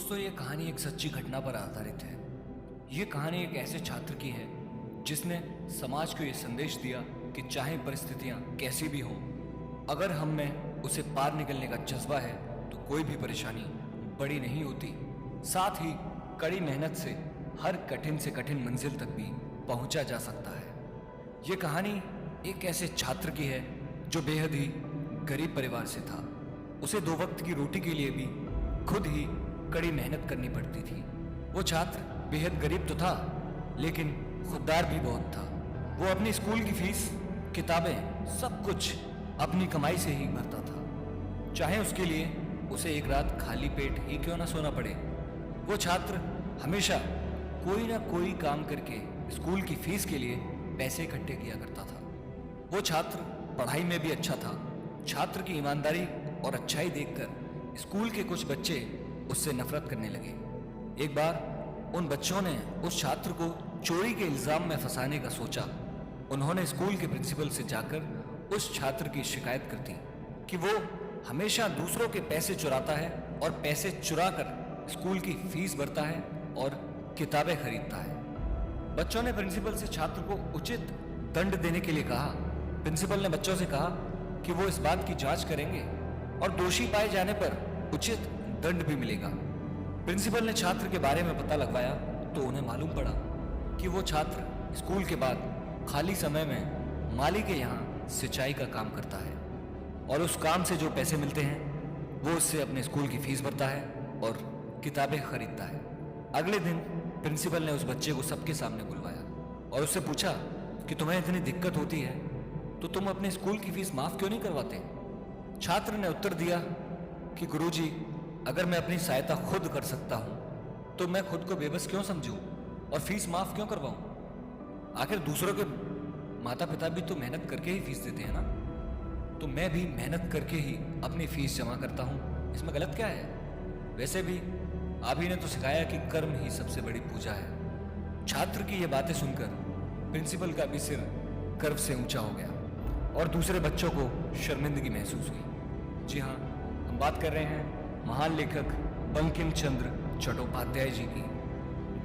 दोस्तों, ये कहानी एक सच्ची घटना पर आधारित है। ये कहानी एक ऐसे छात्र की है जिसने समाज को ये संदेश दिया कि चाहे परिस्थितियां कैसी भी हों, अगर हम में उसे पार निकलने का जज्बा है तो कोई भी परेशानी बड़ी नहीं होती। साथ ही कड़ी मेहनत से हर कठिन से कठिन मंजिल तक भी पहुंचा जा सकता है। ये कहानी एक ऐसे छात्र की है जो बेहद ही गरीब परिवार से था। उसे 2 वक्त की रोटी के लिए भी खुद ही कड़ी मेहनत करनी पड़ती थी। वो छात्र बेहद गरीब तो था, लेकिन खुददार भी बहुत था। वो अपनी स्कूल की फीस, किताबें, सब कुछ अपनी कमाई से ही भरता था, चाहे उसके लिए उसे एक रात खाली पेट ही क्यों ना सोना पड़े। वो छात्र हमेशा कोई ना कोई काम करके स्कूल की फीस के लिए पैसे इकट्ठे किया करता था। वो छात्र पढ़ाई में भी अच्छा था। छात्र की ईमानदारी और अच्छाई देखकर स्कूल के कुछ बच्चे उससे नफरत करने लगे। एक बार उन बच्चों ने उस छात्र को चोरी के इल्जाम में फंसाने का सोचा। उन्होंने स्कूल के प्रिंसिपल से जाकर उस छात्र की शिकायत कर दी कि वो हमेशा दूसरों के पैसे चुराता है और पैसे चुराकर स्कूल की फीस भरता है और किताबें खरीदता है। बच्चों ने प्रिंसिपल से छात्र को उचित दंड देने के लिए कहा। प्रिंसिपल ने बच्चों से कहा कि वो इस बात की जांच करेंगे और दोषी पाए जाने पर उचित दंड भी मिलेगा। प्रिंसिपल ने छात्र के बारे में पता लगवाया तो उन्हें मालूम पड़ा कि वो छात्र स्कूल के बाद खाली समय में माली के यहाँ सिंचाई का काम करता है और उस काम से जो पैसे मिलते हैं वो उससे अपने स्कूल की फीस भरता है और किताबें खरीदता है। अगले दिन प्रिंसिपल ने उस बच्चे को सबके सामने बुलवाया और उससे पूछा कि तुम्हें इतनी दिक्कत होती है तो तुम अपने स्कूल की फीस माफ क्यों नहीं करवाते। छात्र ने उत्तर दिया कि गुरुजी, अगर मैं अपनी सहायता खुद कर सकता हूं तो मैं खुद को बेबस क्यों समझूं और फीस माफ क्यों करवाऊं। आखिर दूसरों के माता पिता भी तो मेहनत करके ही फीस देते हैं ना, तो मैं भी मेहनत करके ही अपनी फीस जमा करता हूं, इसमें गलत क्या है। वैसे भी आप ही ने तो सिखाया कि कर्म ही सबसे बड़ी पूजा है। छात्र की ये बातें सुनकर प्रिंसिपल का भी सिर गर्व से ऊंचा हो गया और दूसरे बच्चों को शर्मिंदगी महसूस हुई। जी हाँ, हम बात कर रहे हैं महान लेखक बंकिम चंद्र चट्टोपाध्याय जी की।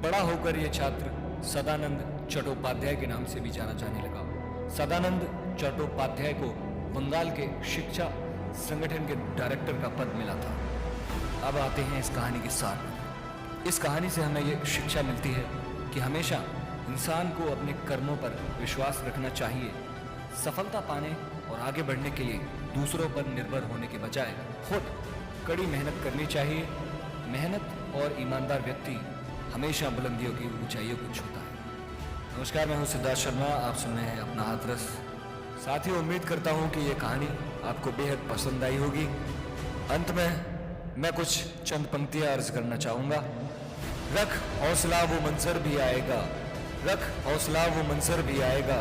बड़ा होकर ये छात्र सदानंद चट्टोपाध्याय के नाम से भी जाना जाने लगा। सदानंद चट्टोपाध्याय को बंगाल के शिक्षा संगठन के डायरेक्टर का पद मिला था। अब आते हैं इस कहानी के सार में। इस कहानी से हमें ये शिक्षा मिलती है कि हमेशा इंसान को अपने कर्मों पर विश्वास रखना चाहिए। सफलता पाने और आगे बढ़ने के लिए दूसरों पर निर्भर होने के बजाय खुद कड़ी मेहनत करनी चाहिए। मेहनत और ईमानदार व्यक्ति हमेशा बुलंदियों की ऊंचाइयों को छूता है। नमस्कार, मैं हूं सिद्धार्थ शर्मा, आप सुन रहे हैं अपना हाथरस। साथियों, उम्मीद करता हूं कि ये कहानी आपको बेहद पसंद आई होगी। अंत में मैं कुछ चंद पंक्तियां अर्ज करना चाहूँगा। रख हौसला वो मंजर भी आएगा, रख हौसला वो मंजर भी आएगा,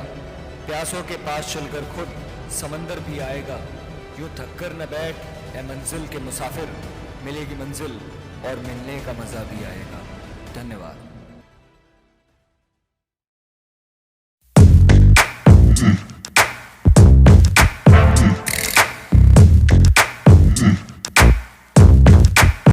प्यासों के पास चलकर खुद समंदर भी आएगा। यूं थक कर न बैठ ए मंजिल के मुसाफिर, मिलेगी मंजिल और मिलने का मजा भी आएगा। धन्यवाद।